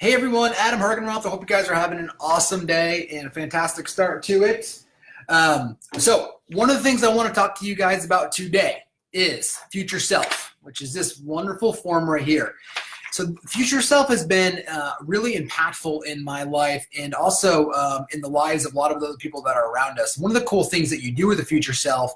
Hey everyone, Adam Hergenrother. I hope you guys are having an awesome day and a fantastic start to it. So one of the things I want to talk to you guys about today is future self, which is this wonderful form right here. So future self has been really impactful in my life and also in the lives of a lot of the other people that are around us. One of the cool things that you do with the future self,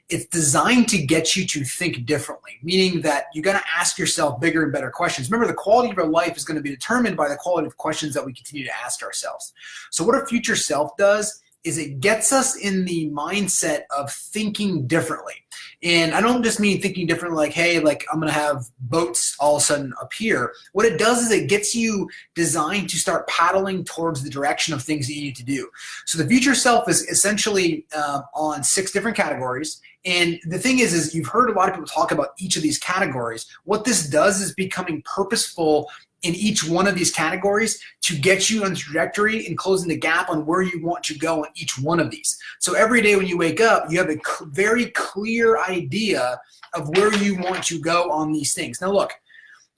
it's designed to get you to think differently, meaning that you're going to ask yourself bigger and better questions. Remember, the quality of your life is going to be determined by the quality of questions that we continue to ask ourselves. So what a future self does is it gets us in the mindset of thinking differently. And I don't just mean thinking differently like, hey, like I'm going to have boats all of a sudden appear. What it does is it gets you designed to start paddling towards the direction of things that you need to do. So the future self is essentially on 6 different categories. And the thing is you've heard a lot of people talk about each of these categories. What this does is becoming purposeful in each one of these categories to get you on the trajectory and closing the gap on where you want to go in each one of these. So every day when you wake up, you have a very clear idea of where you want to go on these things. Now look,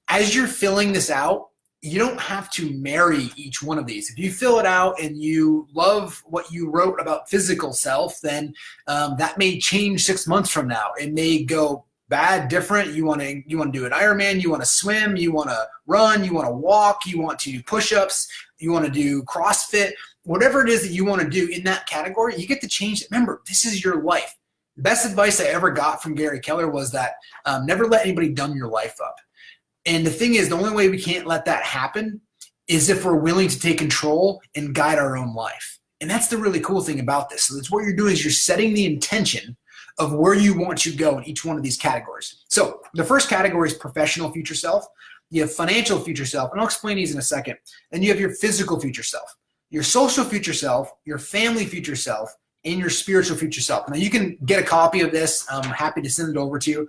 as you're filling this out, you don't have to marry each one of these. If you fill it out and you love what you wrote about physical self, then that may change 6 months from now. It may go bad, different. You want to do an Ironman, you want to swim, you want to run, you want to walk, you want to do push-ups, you want to do CrossFit, whatever it is that you want to do in that category, you get to change it. Remember, this is your life. The best advice I ever got from Gary Keller was that never let anybody dumb your life up. And the thing is, the only way we can't let that happen is if we're willing to take control and guide our own life. And that's the really cool thing about this. So that's what you're doing is you're setting the intention of where you want to go in each one of these categories. So the first category is professional future self. You have financial future self, and I'll explain these in a second. Then you have your physical future self, your social future self, your family future self, and your spiritual future self. Now you can get a copy of this. I'm happy to send it over to you.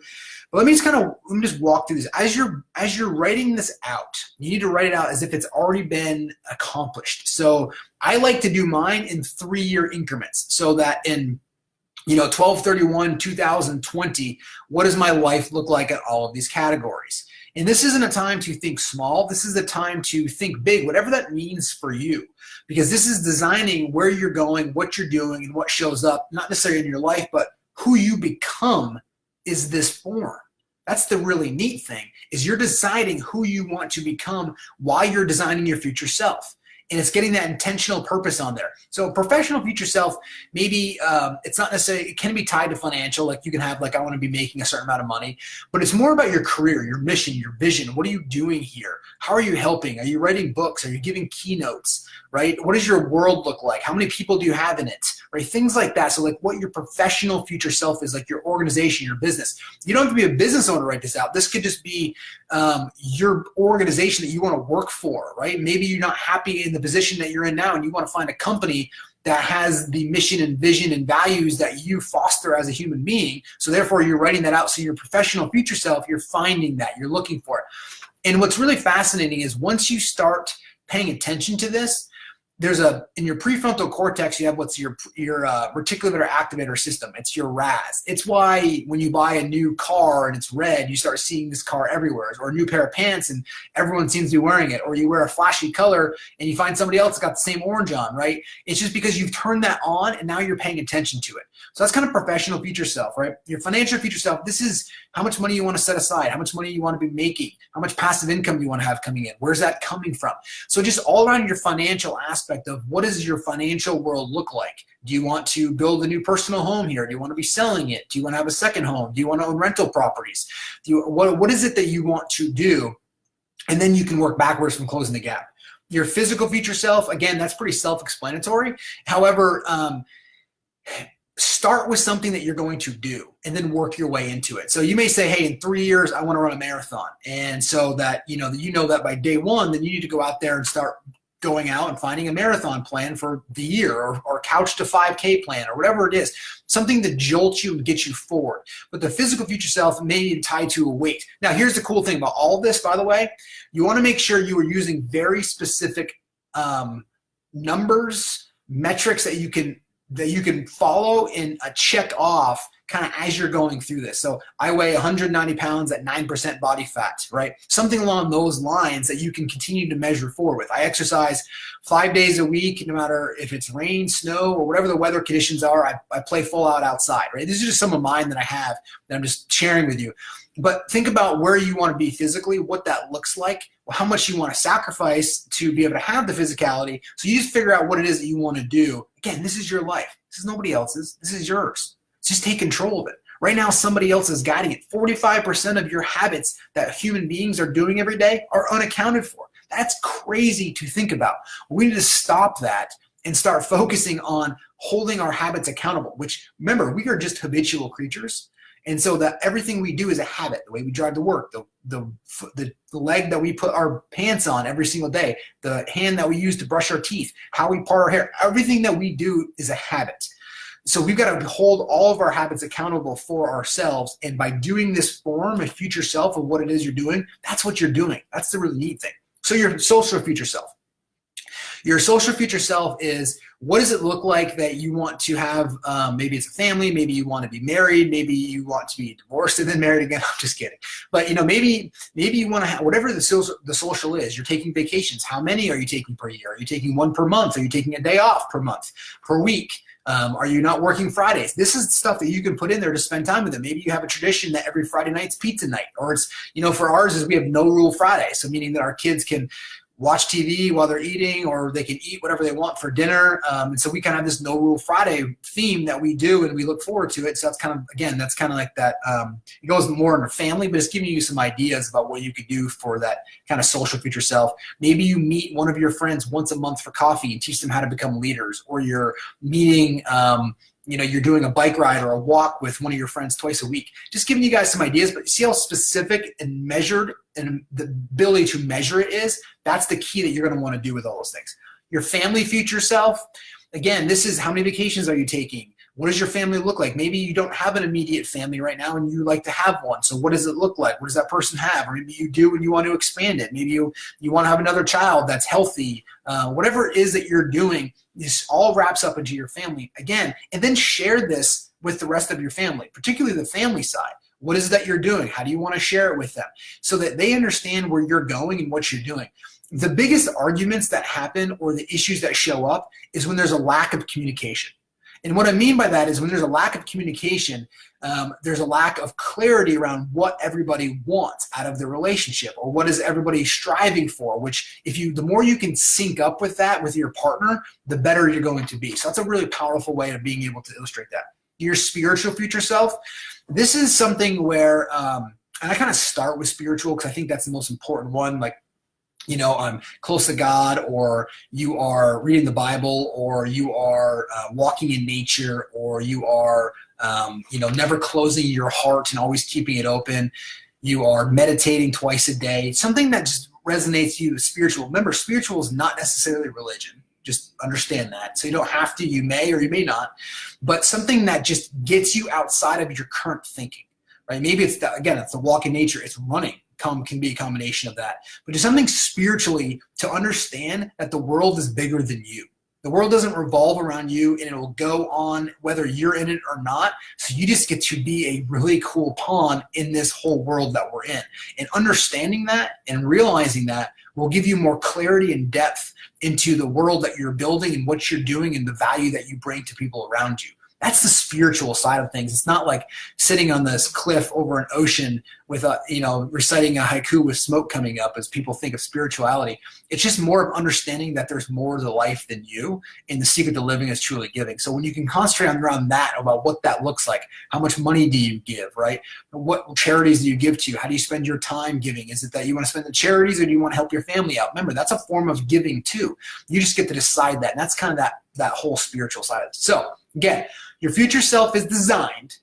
But let me just walk through this. As you're writing this out, you need to write it out as if it's already been accomplished. So I like to do mine in 3-year increments so that in 12/31/2020, what does my life look like at all of these categories? And this isn't a time to think small. This is a time to think big, whatever that means for you, because this is designing where you're going, what you're doing, and what shows up, not necessarily in your life, but who you become is this form. That's the really neat thing, is you're deciding who you want to become while you're designing your future self. And it's getting that intentional purpose on there. So professional future self, maybe it's not necessarily, it can be tied to financial, like you can have like, I want to be making a certain amount of money, but it's more about your career, your mission, your vision. What are you doing here? How are you helping? Are you writing books? Are you giving keynotes, right? What does your world look like? How many people do you have in it, right? Things like that. So like what your professional future self is, like your organization, your business. You don't have to be a business owner to write this out. This could just be your organization that you want to work for, right? Maybe you're not happy in the position that you're in now and you want to find a company that has the mission and vision and values that you foster as a human being. So therefore you're writing that out. So your professional future self, you're finding that, you're looking for it. And what's really fascinating is once you start paying attention to this, in your prefrontal cortex, you have what's your reticular activator system. It's your RAS. It's why when you buy a new car and it's red, you start seeing this car everywhere, or a new pair of pants and everyone seems to be wearing it, or you wear a flashy color and you find somebody else that's got the same orange on, right? It's just because you've turned that on and now you're paying attention to it. So that's kind of professional future self, right? Your financial future self, this is how much money you want to set aside, how much money you want to be making, how much passive income you want to have coming in, where's that coming from? So just all around your financial aspect of what does your financial world look like? Do you want to build a new personal home here? Do you want to be selling it? Do you want to have a second home? Do you want to own rental properties? What is it that you want to do? And then you can work backwards from closing the gap. Your physical future self, again, that's pretty self-explanatory. However, start with something that you're going to do and then work your way into it. So you may say, hey, in 3 years, I want to run a marathon. And so that, that by day 1, then you need to go out there and start going out and finding a marathon plan for the year, or couch to 5K plan, or whatever it is, something that jolts you and gets you forward. But the physical future self may be tied to a weight. Now, here's the cool thing about all this, by the way, you want to make sure you are using very specific numbers, metrics that you can follow and check off kind of as you're going through this. So I weigh 190 pounds at 9% body fat, right? Something along those lines that you can continue to measure forward with. I exercise 5 days a week, no matter if it's rain, snow, or whatever the weather conditions are. I play full out outside, right? These are just some of mine that I have that I'm just sharing with you. But think about where you want to be physically, what that looks like, how much you want to sacrifice to be able to have the physicality. So you just figure out what it is that you want to do. Again, this is your life. This is nobody else's. This is yours. Just take control of it. Right now, somebody else is guiding it. 45% of your habits that human beings are doing every day are unaccounted for. That's crazy to think about. We need to stop that and start focusing on holding our habits accountable, which, remember, we are just habitual creatures. And so that everything we do is a habit. The way we drive to work, the leg that we put our pants on every single day, the hand that we use to brush our teeth, how we part our hair, everything that we do is a habit. So we've got to hold all of our habits accountable for ourselves. And by doing this form a future self of what it is you're doing, that's what you're doing. That's the really neat thing. So your social future self. Your social future self is, what does it look like that you want to have? Maybe it's a family, maybe you want to be married, maybe you want to be divorced and then married again. I'm just kidding. But maybe you want to have whatever the social is. You're taking vacations. How many are you taking per year? Are you taking one per month? Are you taking a day off per month, per week? Are you not working Fridays? This is stuff that you can put in there to spend time with them. Maybe you have a tradition that every Friday night's pizza night, or it's, for ours is we have no rule Friday. So meaning that our kids can watch TV while they're eating, or they can eat whatever they want for dinner. And so we kind of have this No Rule Friday theme that we do, and we look forward to it. So that's kind of, again, that's kind of like that. It goes more in a family, but it's giving you some ideas about what you could do for that kind of social future self. Maybe you meet one of your friends once a month for coffee and teach them how to become leaders, or you're meeting, you're doing a bike ride or a walk with one of your friends twice a week. Just giving you guys some ideas, but see how specific and measured and the ability to measure it is. That's the key that you're going to want to do with all those things. Your family future self, again, this is how many vacations are you taking? What does your family look like? Maybe you don't have an immediate family right now and you like to have one. So what does it look like? What does that person have? Or maybe you do and you want to expand it. Maybe you want to have another child that's healthy. Whatever it is that you're doing, this all wraps up into your family again. And then share this with the rest of your family, particularly the family side. What is it that you're doing? How do you want to share it with them so that they understand where you're going and what you're doing? The biggest arguments that happen or the issues that show up is when there's a lack of communication. And what I mean by that is when there's a lack of communication, there's a lack of clarity around what everybody wants out of the relationship, or what is everybody striving for, which the more you can sync up with that with your partner, the better you're going to be. So that's a really powerful way of being able to illustrate that. Your spiritual future self, this is something where, and I kind of start with spiritual because I think that's the most important one. Like, I'm close to God, or you are reading the Bible, or you are walking in nature, or you are, never closing your heart and always keeping it open. You are meditating twice a day, something that just resonates you with spiritual. Remember, spiritual is not necessarily religion. Just understand that. So you don't have to, you may or you may not, but something that just gets you outside of your current thinking, right? Maybe it's the walk in nature, it's running. Can be a combination of that, but just something spiritually to understand that the world is bigger than you. The world doesn't revolve around you, and it will go on whether you're in it or not. So you just get to be a really cool pawn in this whole world that we're in. And understanding that and realizing that will give you more clarity and depth into the world that you're building and what you're doing and the value that you bring to people around you. That's the spiritual side of things. It's not like sitting on this cliff over an ocean with reciting a haiku with smoke coming up as people think of spirituality. It's just more of understanding that there's more to life than you, and the secret to living is truly giving. So when you can concentrate around that, about what that looks like, how much money do you give, right? What charities do you give to? How do you spend your time giving? Is it that you want to spend the charities, or do you want to help your family out? Remember, that's a form of giving too. You just get to decide that, and that's kind of that whole spiritual side of it. So again, your future self is designed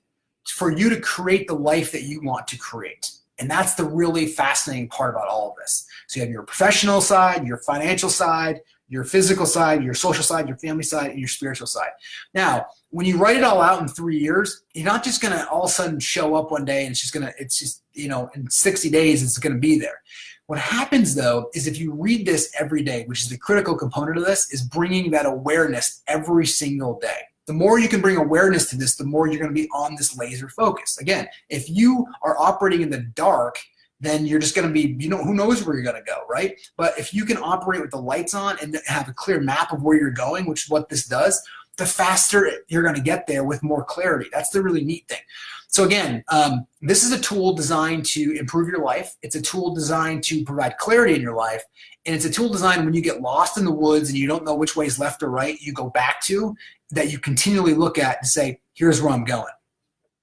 for you to create the life that you want to create. And that's the really fascinating part about all of this. So you have your professional side, your financial side, your physical side, your social side, your family side, and your spiritual side. Now, when you write it all out in 3 years, you're not just going to all of a sudden show up one day and in 60 days, it's going to be there. What happens, though, is if you read this every day, which is the critical component of this, is bringing that awareness every single day. The more you can bring awareness to this, the more you're going to be on this laser focus. Again, if you are operating in the dark, then you're just going to be, who knows where you're going to go, right? But if you can operate with the lights on and have a clear map of where you're going, which is what this does, the faster you're going to get there with more clarity. That's the really neat thing. So again, this is a tool designed to improve your life. It's a tool designed to provide clarity in your life. And it's a tool designed when you get lost in the woods and you don't know which way is left or right, you go back to, that you continually look at and say, here's where I'm going.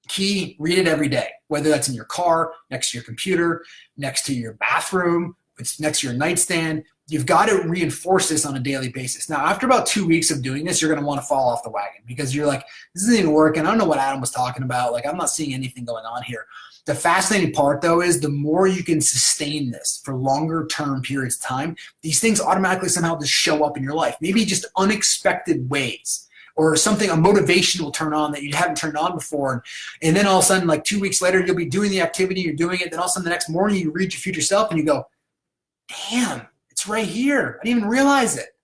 Key, read it every day, whether that's in your car, next to your computer, next to your bathroom, it's next to your nightstand. You've got to reinforce this on a daily basis. Now, after about 2 weeks of doing this, you're going to want to fall off the wagon because you're like, this isn't even working. I don't know what Adam was talking about. Like, I'm not seeing anything going on here. The fascinating part, though, is the more you can sustain this for longer term periods of time, these things automatically somehow just show up in your life, maybe just unexpected ways. Or something, a motivation will turn on that you haven't turned on before. And then all of a sudden, like 2 weeks later, you'll be doing the activity, you're doing it. Then all of a sudden the next morning you read your future self and you go, damn, it's right here. I didn't even realize it.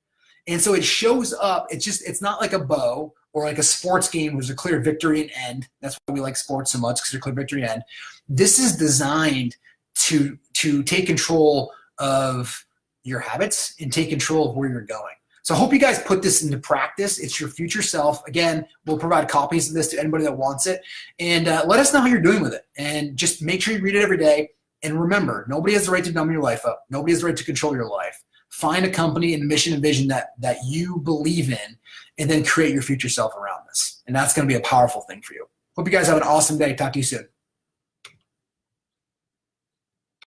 And so it shows up. It's not like a bow or like a sports game where there's a clear victory and end. That's why we like sports so much, because there's a clear victory and end. This is designed to take control of your habits and take control of where you're going. So I hope you guys put this into practice. It's your future self. Again, we'll provide copies of this to anybody that wants it. And let us know how you're doing with it. And just make sure you read it every day. And remember, nobody has the right to numb your life up. Nobody has the right to control your life. Find a company and mission and vision that you believe in, and then create your future self around this. And that's going to be a powerful thing for you. Hope you guys have an awesome day. Talk to you soon.